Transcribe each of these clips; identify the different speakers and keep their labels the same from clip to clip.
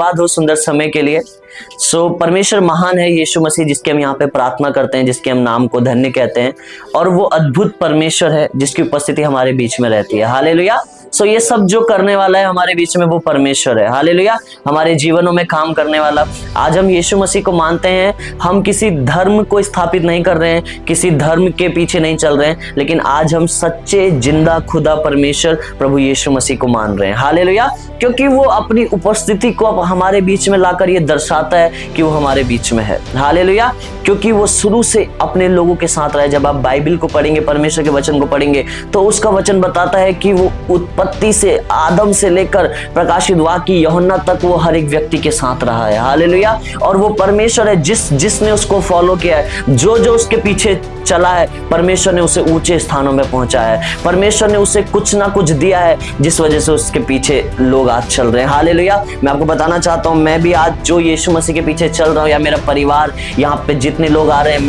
Speaker 1: धन्यवाद हो सुंदर समय के लिए। परमेश्वर महान है, यीशु मसीह जिसके हम यहाँ पे प्रार्थना करते हैं, जिसके हम नाम को धन्य कहते हैं, और वो अद्भुत परमेश्वर है जिसकी उपस्थिति हमारे बीच में रहती है। हालेलुया। ये सब जो करने वाला है हमारे बीच में वो परमेश्वर है। हालेलुया। हमारे जीवनों में काम करने वाला। आज हम यीशु मसीह को मानते हैं, हम किसी धर्म को स्थापित नहीं कर रहे हैं, किसी धर्म के पीछे नहीं चल रहे हैं, लेकिन आज हम सच्चे जिंदा खुदा परमेश्वर प्रभु यीशु मसीह को मान रहे हैं। हालेलुया। क्योंकि वो अपनी उपस्थिति को अब हमारे बीच में लाकर ये दर्शाता है कि वो हमारे बीच में है। हालेलुया। क्योंकि वो शुरू से अपने लोगों के साथ रहे। जब आप बाइबल को पढ़ेंगे, परमेश्वर के वचन को पढ़ेंगे, तो उसका वचन बताता है कि वो उत्पत्ति से, आदम से लेकर प्रकाशित वाक्य यूहन्ना तक वो हर एक व्यक्ति के साथ रहा है। हालेलुया। और वो परमेश्वर है जिसने उसको फॉलो किया है, जो उसके पीछे चला है, परमेश्वर ने उसे ऊंचे स्थानों में पहुंचाया है। परमेश्वर ने उसे कुछ ना कुछ दिया है जिस वजह से उसके पीछे लोग आज चल रहे हैं। हालेलुया। मैं आपको बताना चाहता हूं, मैं भी आज जो यीशु मसीह के पीछे चल रहा हूं, या मेरा परिवार, यहाँ पे जितने लोग आ रहे हैं,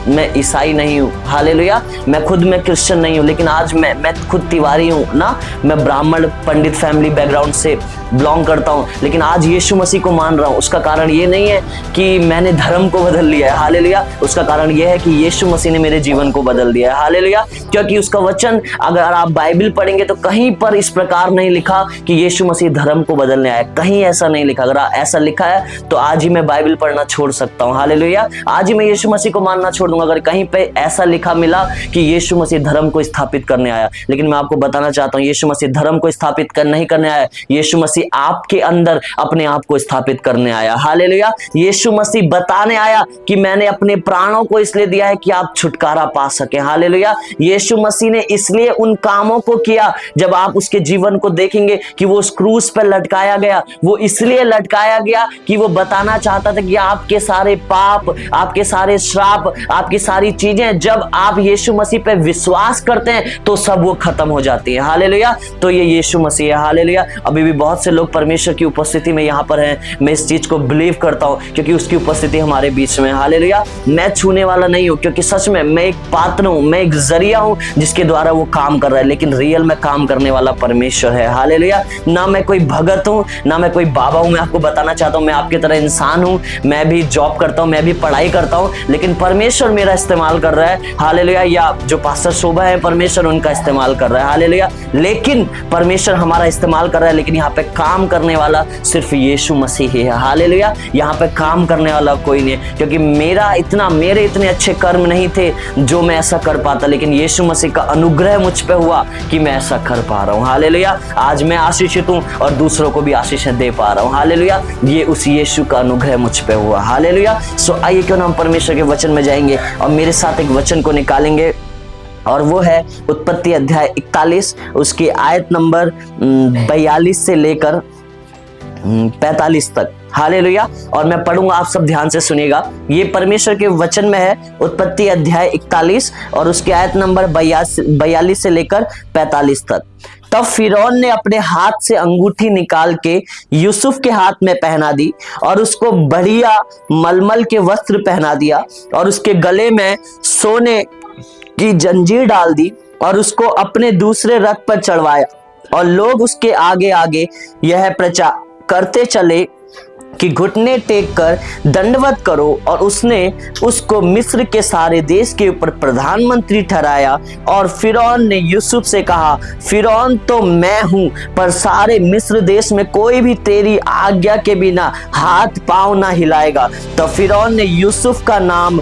Speaker 1: मैं ईसाई नहीं हूँ। हालेलुया। मैं क्रिश्चियन नहीं हूँ, लेकिन आज मैं खुद तिवारी हूँ ना। मैं ब्राह्मण पंडित फैमिली बैकग्राउंड से बिलोंग करता हूँ, लेकिन आज यीशु मसीह को मान रहा हूँ। उसका कारण ये नहीं है कि मैंने धर्म को बदल लिया है। हालेलुया। उसका कारण ये है कि यीशु मसीह ने मेरे जीवन को बदल दिया है। हालेलुया। क्योंकि उसका वचन, अगर आप बाइबल पढ़ेंगे तो कहीं पर इस प्रकार नहीं लिखा कि यीशु मसीह धर्म को बदलने आया। कहीं ऐसा नहीं लिखा। अगर ऐसा लिखा है तो आज ही मैं बाइबल पढ़ना छोड़ सकता हूँ। हालेलुया। आज ही मैं यीशु मसीह को मानना छोड़ दूंगा अगर कहीं पे ऐसा लिखा मिला कि यीशु मसीह धर्म को स्थापित करने आया। लेकिन मैं आपको बताना चाहता हूँ, यीशु मसीह धर्म को स्थापित नहीं करने आया। यीशु मसीह आपके अंदर अपने आप को स्थापित करने आया। हालेलुया। यीशु मसीह बताने आया कि मैंने अपने प्राणों को इसलिए दिया है कि आप छुटकारा पा सके। हालेलुया। यीशु मसीह ने इसलिए उन कामों को किया। जब आप उसके जीवन को देखेंगे कि वो उस क्रूस पर लटकाया गया, वो इसलिए लटकाया गया कि वो बताना चाहता था कि आपके सारे पाप, आपके सारे श्राप, आपकी सारी चीजें जब आप यीशु मसीह पे विश्वास करते हैं तो सब वो खत्म हो जाती है। हालेलुया। तो ये यीशु मसीह है। हालेलुया। अभी भी बहुत से लोग परमेश्वर की उपस्थिति में यहाँ पर हैं। मैं इस चीज को बिलीव करता हूँ क्योंकि उसकी उपस्थिति हमारे बीच में। हालेलुया। मैं छूने वाला नहीं हूँ, क्योंकि सच में मैं एक पात्र हूँ, मैं एक जरिया हूँ जिसके द्वारा वो काम कर रहा है, लेकिन रियल में काम करने वाला परमेश्वर है। हालेलुया। ना मैं कोई भगत हूँ, ना मैं कोई बाबा हूँ। मैं आपको बताना चाहता हूँ, मैं आपकी तरह इंसान हूँ। मैं भी जॉब करता हूँ, मैं भी पढ़ाई करता हूँ, लेकिन परमेश्वर मेरा इस्तेमाल कर रहा है। हालेलुया। या जो पास्टर शोभा है, परमेश्वर उनका इस्तेमाल कर रहा है। हालेलुया। लेकिन परमेश्वर हमारा इस्तेमाल कर रहा है, लेकिन यहाँ पे काम करने वाला सिर्फ यीशु मसीह ही है। हालेलुया। यहाँ पे काम करने वाला कोई नहीं है, क्योंकि मेरे इतने अच्छे कर्म नहीं थे जो मैं ऐसा कर पाता, लेकिन यीशु मसीह का अनुग्रह मुझ पे हुआ कि मैं ऐसा कर पा रहा हूँ। हालेलुया। आज मैं आशीषित हूँ और दूसरों को भी आशीष दे पा रहा हूँ। हालेलुया। ये उस यीशु का अनुग्रह मुझ पे हुआ। हालेलुया। आइए क्यों ना हम परमेश्वर के वचन में जाएंगे और मेरे साथ एक वचन को निकालेंगे, और वो है उत्पत्ति अध्याय 41, उसकी आयत नंबर 42 से लेकर 45 तक। हालेलुया। और मैं पढ़ूंगा, आप सब ध्यान से सुनिएगा। ये परमेश्वर के वचन में है, उत्पत्ति अध्याय 41 और उसकी आयत नंबर 42 से लेकर 45 तक। तब फिरौन ने अपने हाथ से अंगूठी निकाल के यूसुफ के हाथ में पहना दी और उसको बढ़िया मलमल के वस्त्र पहना दिया और उसके गले में सोने की जंजीर डाल दी और उसको अपने दूसरे रथ पर चढ़वाया। और लोग उसके आगे आगे यह प्रचार करते चले कि घुटने टेक कर दंडवत करो, और उसने उसको मिस्र के सारे देश के ऊपर प्रधानमंत्री ठहराया। और फिरौन ने यूसुफ से कहा, फिरौन तो मैं हूं, पर सारे मिस्र देश में कोई भी तेरी आज्ञा के बिना हाथ पांव ना हिलाएगा। तो फिरौन ने यूसुफ का नाम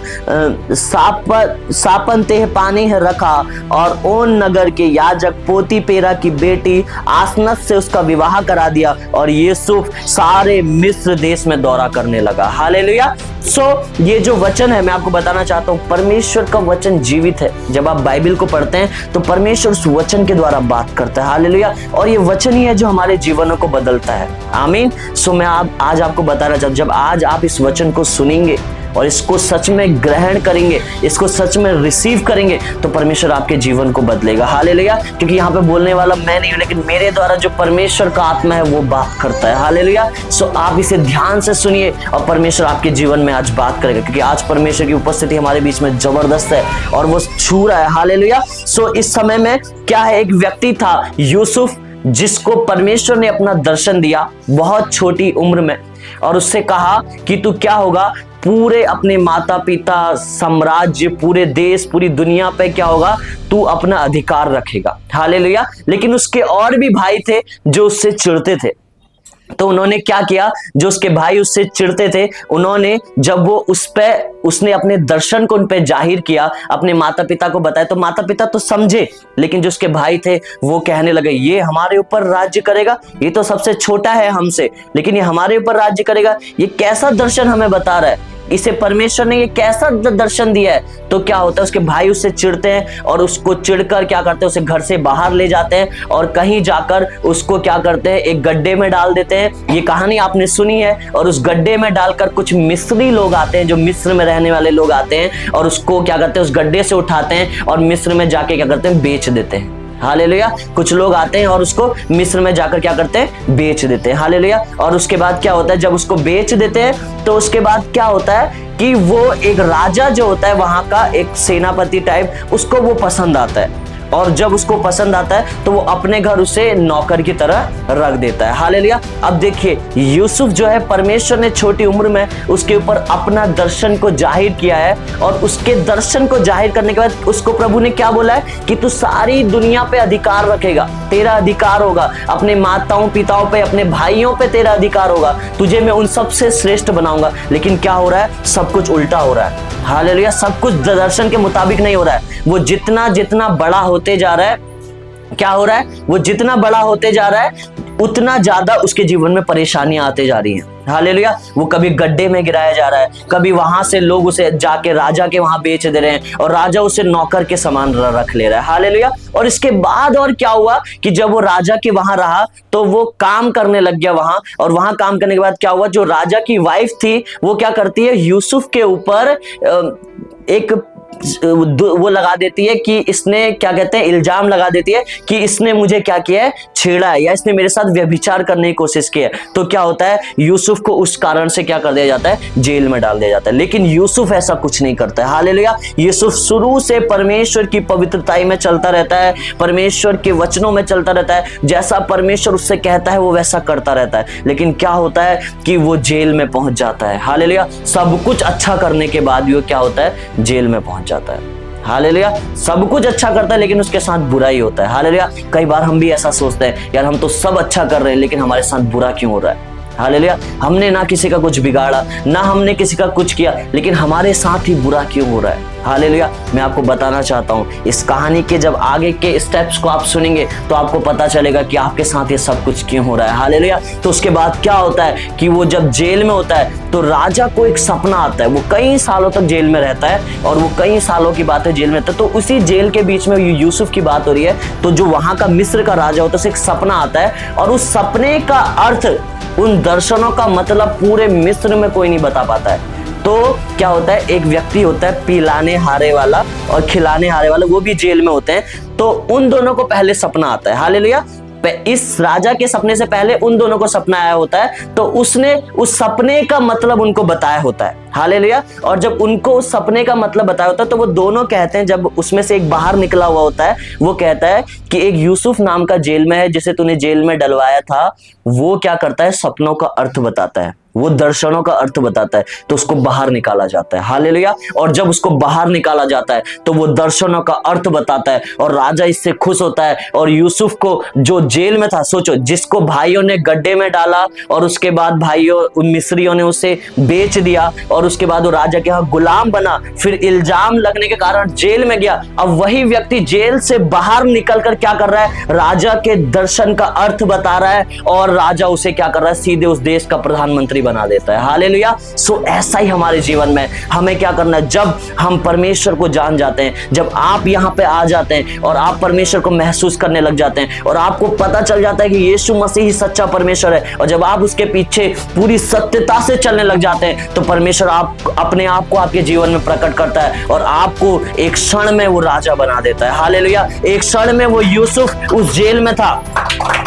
Speaker 1: सापनतेहपानेह रखा और ओन नगर के याजक पोतीपेरा की बेटी आसनत से उसका विवाह करा दिया, और यूसुफ सारे मिस्र देश में दौरा करने लगा। हालेलुया। ये जो वचन है, मैं आपको बताना चाहता हूँ, परमेश्वर का वचन जीवित है। जब आप बाइबल को पढ़ते हैं तो परमेश्वर उस वचन के द्वारा बात करता है। हालेलुया। और ये वचन ही है जो हमारे जीवनों को बदलता है। आमीन। मैं आज आपको बताना चाहता हूँ, जब आज आप इस वचन को सुनेंगे और इसको सच में ग्रहण करेंगे, इसको सच में रिसीव करेंगे, तो परमेश्वर आपके जीवन को बदलेगा। हालेलुया। क्योंकि यहाँ पे बोलने वाला मैं नहीं हूँ, लेकिन मेरे द्वारा जो परमेश्वर का आत्मा है वो बात करता है। हालेलुया। आप इसे ध्यान से सुनिए और परमेश्वर आपके जीवन में आज बात करेगा, क्योंकि आज परमेश्वर की उपस्थिति हमारे बीच में जबरदस्त है और वो छू रहा है। हालेलुया। इस समय में क्या है, एक व्यक्ति था यूसुफ, जिसको परमेश्वर ने अपना दर्शन दिया बहुत छोटी उम्र में। और उससे कहा कि तू क्या होगा, पूरे अपने माता पिता, साम्राज्य, पूरे देश, पूरी दुनिया पे क्या होगा, तू अपना अधिकार रखेगा। हालेलुया। लेकिन उसके और भी भाई थे जो उससे चिढ़ते थे, तो उन्होंने क्या किया, जो उसके भाई उससे चिढ़ते थे, उन्होंने जब वो उसने अपने दर्शन को उन पे जाहिर किया, अपने माता पिता को बताया, तो माता पिता तो समझे, लेकिन जो उसके भाई थे वो कहने लगे ये हमारे ऊपर राज्य करेगा, ये तो सबसे छोटा है हमसे, लेकिन ये हमारे ऊपर राज्य करेगा, ये कैसा दर्शन हमें बता रहा है, इसे परमेश्वर ने ये कैसा दर्शन दिया है। तो क्या होता है, उसके भाई उससे चिढ़ते हैं और उसको चिढ़कर क्या करते हैं, उसे घर से बाहर ले जाते हैं और कहीं जाकर उसको क्या करते हैं, एक गड्ढे में डाल देते हैं। ये कहानी आपने सुनी है। और उस गड्ढे में डालकर कुछ मिस्री लोग आते हैं, जो मिस्र में रहने वाले लोग आते हैं, और उसको क्या करते हैं, उस गड्ढे से उठाते हैं और मिस्र में जाके क्या करते हैं, बेच देते हैं। हालेलुया। कुछ लोग आते हैं और उसको मिस्र में जाकर क्या करते हैं, बेच देते हैं। हालेलुया। और उसके बाद क्या होता है, जब उसको बेच देते हैं तो उसके बाद क्या होता है कि वो एक राजा जो होता है वहां का, एक सेनापति टाइप, उसको वो पसंद आता है, और जब उसको पसंद आता है तो वो अपने घर उसे नौकर की तरह रख देता है। हालेलुया। अब देखिए, यूसुफ जो है, परमेश्वर ने छोटी उम्र में उसके ऊपर अपना दर्शन को जाहिर किया है, और उसके दर्शन को जाहिर करने के बाद उसको प्रभु ने क्या बोला है कि तू सारी दुनिया पे अधिकार रखेगा, तेरा अधिकार होगा, अपने माताओं पिताओं पे, अपने भाइयों पे तेरा अधिकार होगा, तुझे मैं उन सबसे श्रेष्ठ बनाऊंगा। लेकिन क्या हो रहा है, सब कुछ उल्टा हो रहा है। हालेलुया। सब कुछ दर्शन के मुताबिक नहीं हो रहा है। वो जितना जितना बड़ा होते जा रहा है, क्या हो रहा है, वो जितना बड़ा होते जा रहा है उतना ज्यादा उसके जीवन में परेशानियां आते जा रही हैं। हालेलुया। वो कभी गड्ढे में गिराया जा रहा है, कभी वहां से लोग उसे जाके राजा के वहां बेच दे रहे हैं, और राजा उसे नौकर के समान रख ले रहा है। हालेलुया। और इसके बाद और क्या हुआ कि जब वो राजा के वहां रहा तो वो काम करने लग गया वहां, और वहां काम करने के बाद क्या हुआ, जो राजा की वाइफ थी वो क्या करती है, यूसुफ के ऊपर एक वो लगा देती है कि इसने क्या कहते हैं, इल्जाम लगा देती है कि इसने मुझे क्या किया है, छेड़ा है, या इसने मेरे साथ व्यभिचार करने की कोशिश की है। तो क्या होता है, यूसुफ को उस कारण से क्या कर दिया जाता है, जेल में डाल दिया जाता है। लेकिन यूसुफ ऐसा कुछ नहीं करता है। हालेलुया। यूसुफ शुरू से परमेश्वर की पवित्रता में चलता रहता है, परमेश्वर के वचनों में चलता रहता है, जैसा परमेश्वर उससे कहता है वो वैसा करता रहता है। लेकिन क्या होता है कि वो जेल में पहुंच जाता है। हालेलुया। सब कुछ अच्छा करने के बाद भी वो क्या होता है, जेल में पहुंच जाता है। हालेलुया। सब कुछ अच्छा करता है लेकिन उसके साथ बुरा ही होता है। हालेलुया। कई बार हम भी ऐसा सोचते हैं, यार हम तो सब अच्छा कर रहे हैं लेकिन हमारे साथ बुरा क्यों हो रहा है। हालेलुया। हमने ना किसी का कुछ बिगाड़ा, ना हमने किसी का कुछ किया, लेकिन हमारे साथ ही बुरा क्यों हो रहा है। हालेलुया। मैं आपको बताना चाहता हूँ, इस कहानी के जब आगे के स्टेप्स को आप सुनेंगे तो आपको पता चलेगा कि आपके साथ ये सब कुछ क्यों हो रहा है। हालेलुया। तो उसके बाद क्या होता है कि वो जब जेल में होता है तो राजा को एक सपना आता है। वो कई सालों तक जेल में रहता है, और वो कई सालों की बात है जेल में रहता है। तो उसी जेल के बीच में यूसुफ की बात हो रही है, तो जो वहां का मिस्र का राजा होता है उसे एक सपना आता है, और उस सपने का अर्थ, उन दर्शनों का मतलब पूरे मिस्र में कोई नहीं बता पाता है। तो क्या होता है, एक व्यक्ति होता है पिलाने हारे वाला और खिलाने हारे वाला, वो भी जेल में होते हैं। तो उन दोनों को पहले सपना आता है। हालेलुया। इस राजा के सपने से पहले उन दोनों को सपना आया होता है, तो उसने उस सपने का मतलब उनको बताया होता है। हालेलुया। और जब उनको उस सपने का मतलब बताया होता है तो वो दोनों कहते हैं, जब उसमें से एक बाहर निकला हुआ होता है, वो कहता है कि एक यूसुफ नाम का जेल में है, जिसे तूने जेल में डलवाया था, वो क्या करता है, सपनों का अर्थ बताता है, वो दर्शनों का अर्थ बताता है, तो उसको बाहर निकाला जाता है। हालेलुया। और जब उसको बाहर निकाला जाता है तो वो दर्शनों का अर्थ बताता है, और राजा इससे खुश होता है। और यूसुफ को, जो जेल में था, सोचो, जिसको भाइयों ने गड्ढे में डाला और उसके बाद भाइयों, उन मिस्रियों ने उसे बेच दिया, और उसके बाद वो राजा के यहाँ गुलाम बना, फिर इल्जाम लगने के कारण जेल में गया। अब वही व्यक्ति जेल से बाहर निकलकर क्या कर रहा है, राजा के दर्शन का अर्थ बता रहा है, और राजा उसे क्या कर रहा है, सीधे उस देश का प्रधानमंत्री बना देता है। हालेलुया। सो ऐसा ही हमारे जीवन में हमें क्या करना है, जब हम परमेश्वर को जान जाते हैं, जब आप यहाँ पे आ जाते हैं और आप परमेश्वर को महसूस करने लग जाते हैं, और आपको पता चल जाता है कि यीशु मसीह ही सच्चा परमेश्वर है, और जब आप उसके पीछे पूरी सत्यता से चलने लग जाते हैं, तो परमेश्वर आप अपने आप को आपके जीवन में प्रकट करता है, और आपको एक क्षण में वो राजा बना देता है। हालेलुया। एक क्षण में वो यूसुफ उस जेल में था,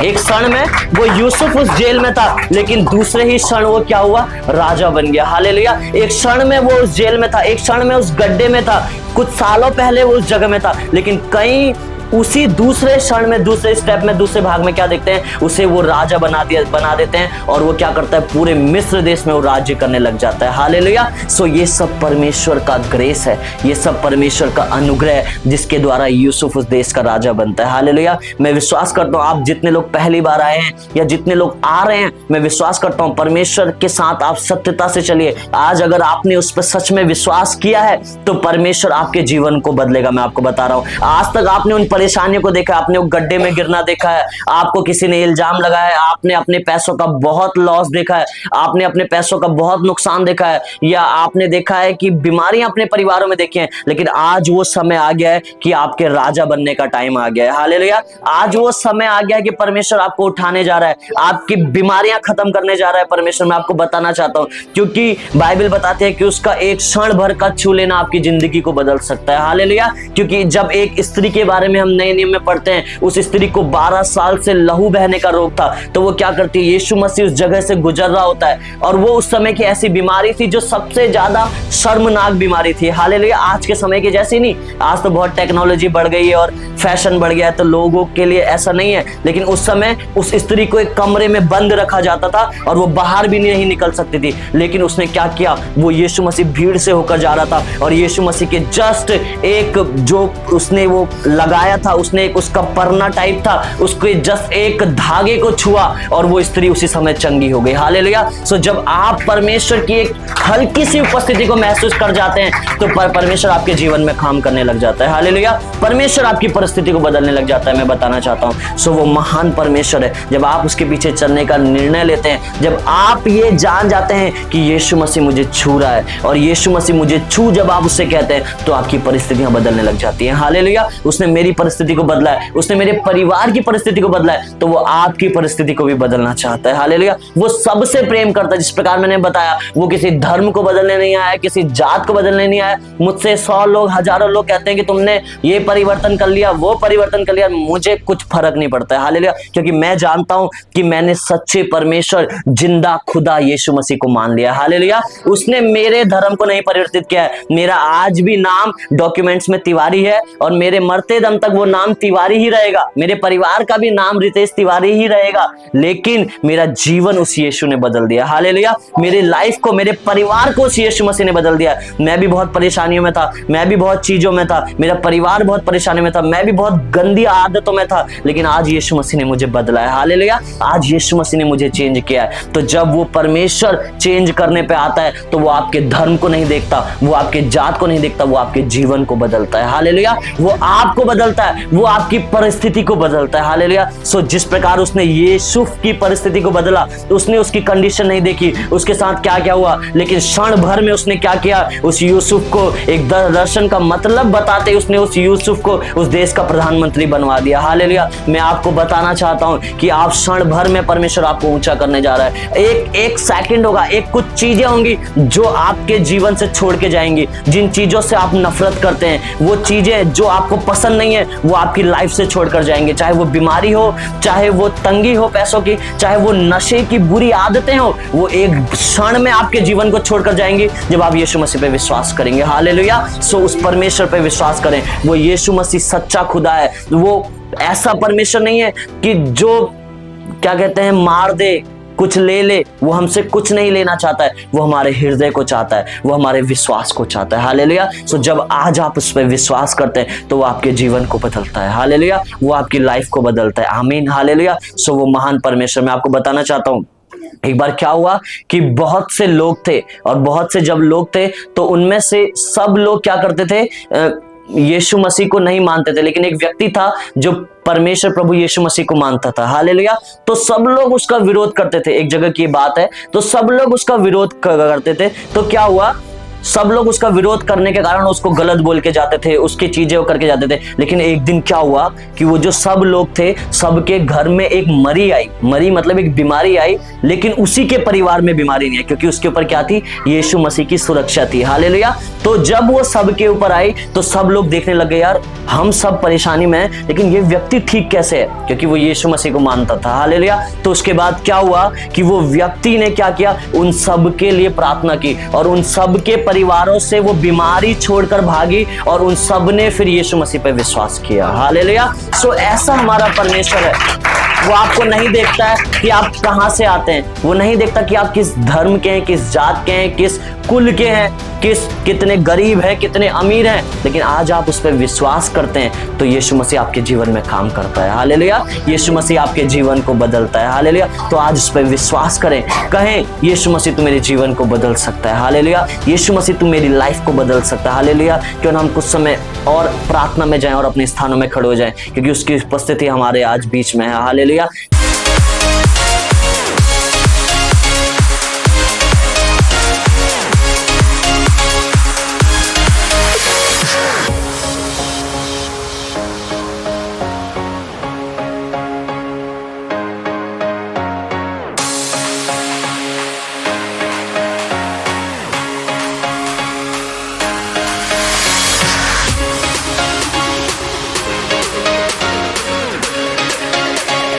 Speaker 1: एक क्षण में वो यूसुफ उस जेल में था, लेकिन दूसरे ही क्षण वो क्या हुआ, राजा बन गया। हालेलुया। एक क्षण में वो उस जेल में था, एक क्षण में उस गड्ढे में था, कुछ सालों पहले वो उस जगह में था, लेकिन कई उसी दूसरे क्षण में, दूसरे स्टेप में, दूसरे भाग में क्या देखते हैं, उसे वो राजा बना देते हैं और वो क्या करता है, पूरे मिस्र देश में वो राज्य करने लग जाता है। हालेलुया। सो ये सब परमेश्वर का ग्रेस है, ये सब परमेश्वर का अनुग्रह है जिसके द्वारा यूसुफ उस देश का राजा बनता है। हालेलुया। मैं विश्वास करता हूँ आप जितने लोग पहली बार आए हैं या जितने लोग आ रहे हैं, मैं विश्वास करता हूँ परमेश्वर के साथ आप सत्यता से चलिए। आज अगर आपने उस पर सच में विश्वास किया है तो परमेश्वर आपके जीवन को बदलेगा। मैं आपको बता रहा हूँ, आज तक आपने उन परेशानियों को देखा, आपने वो गड्ढे में गिरना देखा है, आपको किसी ने इल्जाम लगाया है, आपने अपने पैसों का बहुत लॉस देखा है, आपने अपने पैसों का बहुत नुकसान देखा है, या आपने देखा है कि बीमारियां अपने परिवारों में देखी हैं। लेकिन आज वो समय आ गया है कि आपके राजा बनने का टाइम आ गया है। हालेलुया। आज वो समय आ गया है कि परमेश्वर आपको उठाने जा रहा है, आपकी बीमारियां खत्म करने जा रहा है परमेश्वर। मैं आपको बताना चाहता हूं, क्योंकि बाइबल बताती है कि उसका एक क्षण भर का छू लेना आपकी जिंदगी को बदल सकता है। हालेलुया। क्योंकि जब एक स्त्री के बारे में हम नए नियम में पढ़ते हैं, उस स्त्री को 12 साल से लहू बहने का रोग था, तो वो क्या करती है, यीशु मसीह उस जगह से गुजर रहा होता है और वो उस समय की ऐसी बीमारी थी जो सबसे ज्यादा शर्मनाक बीमारी थी। हालेलुया। आज के समय की जैसी नहीं, आज तो बहुत टेक्नोलॉजी बढ़ गई है और फैशन बढ़ गया है, तो लोगों के लिए ऐसा नहीं है। लेकिन उस समय उस स्त्री को एक कमरे में बंद रखा जाता था और वो बाहर भी नहीं निकल सकती थी। लेकिन उसने क्या किया, वो यीशु मसीह भीड़ से होकर जा रहा था और यीशु मसीह के जस्ट एक जो उसने वो लगाया था, उसने एक उसका परना टाइप था, उसके जस्ट एक धागे को छुआ और वो स्त्री उसी समय चंगी हो गई। हालेलुया। सो जब आप परमेश्वर की एक हल्की सी उपस्थिति को महसूस कर जाते हैं तो परमेश्वर आपके जीवन में काम करने लग जाता है। हालेलुया। परमेश्वर आपकी परिस्थिति को बदलने लग जाता है। मैं बताना चाहता हूं, सो वो महान परमेश्वर है। जब आप उसके पीछे चलने का निर्णय लेते हैं, जब आप ये जान जाते हैं कि यीशु मसीह मुझे छू रहा है और यीशु मसीह मुझे छू, जब आप उससे कहते हैं तो आपकी परिस्थितियां बदलने लग जाती हैं। हालेलुया। उसने मेरी परिस्थिति को बदला है, उसने मेरे परिवार की परिस्थिति को बदला है, तो वो आपकी परिस्थिति को भी बदलना चाहता है। हालेलुया। वो सबसे प्रेम करता है। जिस प्रकार मैंने बताया, वो किसी धर्म को बदलने नहीं आया, किसी जात को बदलने नहीं आया। मुझसे 100 लोग, हजारों लोग कहते हैं कि तुमने ये परिवर्तन कर लिया, वो परिवर्तन कर लिया, मुझे कुछ फर्क नहीं पड़ता है। हालेलुया। क्योंकि मैं जानता हूं कि मैंने सच्चे परमेश्वर, जिंदा खुदा यीशु मसीह को मान लिया। हालेलुया। उसने मेरे धर्म को नहीं परिवर्तित किया है। मेरा आज भी नाम डॉक्यूमेंट्स में तिवारी है और मेरे मरते दम तक वो नाम तिवारी ही रहेगा। मेरे परिवार का भी नाम रितेश तिवारी ही रहेगा, लेकिन मेरा जीवन उस यीशु ने बदल दिया। हालेलुया। मेरे लाइफ को, मेरे परिवार को उस यीशु मसीह ने बदल दिया। मैं भी बहुत परेशानियों में था, मैं भी बहुत चीजों में था, मेरा परिवार बहुत परेशानी में था, मैं भी बहुत गंदी आदतों में था, लेकिन आज यीशु मसीह ने मुझे बदला है। हालेलुया। आज यीशु मसीह ने मुझे चेंज किया है। तो जब वो परमेश्वर चेंज करने पे आता है तो वो आपके धर्म को नहीं देखता, वो आपके जात को नहीं देखता, वो आपके जीवन को बदलता है। हालेलुया। वो आपको बदलता है, वो आपकी परिस्थिति को बदलता है। हालेलुया। सो जिस प्रकार उसने यूसुफ की परिस्थिति को बदला, उसने उसकी कंडीशन नहीं देखी, उसके साथ क्या क्या हुआ, लेकिन क्षण भर में उसने क्या किया, उस यूसुफ को एक दर्शन का मतलब बताते उसने उस यूसुफ को उस देश का प्रधानमंत्री बनवा दिया। हालेलुया। मैं आपको बताना चाहता हूं कि आप क्षण भर में परमेश्वर आपको ऊंचा करने जा रहा है। एक सेकंड होगा, एक कुछ चीजें होंगी जो आपके जीवन से छोड़ के जाएंगी। जिन चीजों से आप नफरत करते हैं, वो चीजें जो आपको पसंद नहीं है, वो आपकी लाइफ से छोड़कर जाएंगे। चाहे वो बीमारी हो, चाहे वो तंगी हो पैसों की, चाहे वो नशे की बुरी आदतें हो, वो एक क्षण में आपके जीवन को छोड़कर जाएंगे जब आप यीशु मसीह पे विश्वास करेंगे। हालेलुया। सो उस परमेश्वर पे विश्वास करें। वो यीशु मसीह सच्चा खुदा है। वो ऐसा परमेश्वर नहीं है कि जो क्या कहते हैं, मार दे, कुछ ले ले। वो हमसे कुछ नहीं लेना चाहता है, वो हमारे हृदय को चाहता है, वो हमारे विश्वास को चाहता है। हालेलुया। सो जब आज आप उस पर विश्वास करते हैं तो वो आपके जीवन को बदलता है। हालेलुया। वो आपकी लाइफ को बदलता है। आमीन। हालेलुया। सो वो महान परमेश्वर, मैं आपको बताना चाहता हूँ, एक बार क्या हुआ कि बहुत से लोग थे और बहुत से जब लोग थे तो उनमें से सब लोग क्या करते थे, यीशु मसीह को नहीं मानते थे, लेकिन एक व्यक्ति था जो परमेश्वर प्रभु यीशु मसीह को मानता था। हालेलुया। तो सब लोग उसका विरोध करते थे। एक जगह की बात है, तो सब लोग उसका विरोध करते थे। तो क्या हुआ, सब लोग उसका विरोध करने के कारण उसको गलत बोल के जाते थे, उसकी चीजें करके जाते थे। लेकिन एक दिन क्या हुआ कि वो जो सब लोग थे, सबके घर में एक मरी आई। मरी मतलब एक बीमारी आई, लेकिन उसी के परिवार में बीमारी नहीं है, क्योंकि उसके ऊपर क्या थी, यीशु मसीह की सुरक्षा थी। हालेलुया। तो जब वो सबके ऊपर आई तो सब लोग देखने लगे, यार हम सब परेशानी में हैं, लेकिन ये व्यक्ति ठीक कैसे है, क्योंकि वो यीशु मसीह को मानता था। हालेलुया। तो उसके बाद क्या हुआ कि वो व्यक्ति ने क्या किया, उन सब के लिए प्रार्थना की और उन सब के परिवारों से वो बीमारी छोड़कर भागी और उन सब ने फिर यीशु मसीह पे विश्वास किया। हालेलुया। सो ऐसा हमारा परमेश्वर है, वो आपको नहीं देखता है कि आप कहां से आते हैं, वो नहीं देखता कि आप किस धर्म के हैं, किस जात के हैं, किस कुल के हैं, कितने गरीब हैं, कितने अमीर हैं, लेकिन आज आप उस पर विश्वास करते हैं तो यीशु मसीह आपके जीवन में काम करता है। हालेलुया। यीशु मसीह आपके जीवन को बदलता है। हालेलुया। तो आज उस पर विश्वास करें, कहें यीशु मसीह तू मेरे जीवन को बदल सकता है। हालेलुया। यीशु मसीह तू मेरी लाइफ को बदल सकता है। हालेलुया। क्यों ना हम कुछ समय और प्रार्थना में जाएं और अपने स्थानों में खड़े हो जाएं, क्योंकि उसकी उपस्थिति हमारे आज बीच में है। हालेलुया।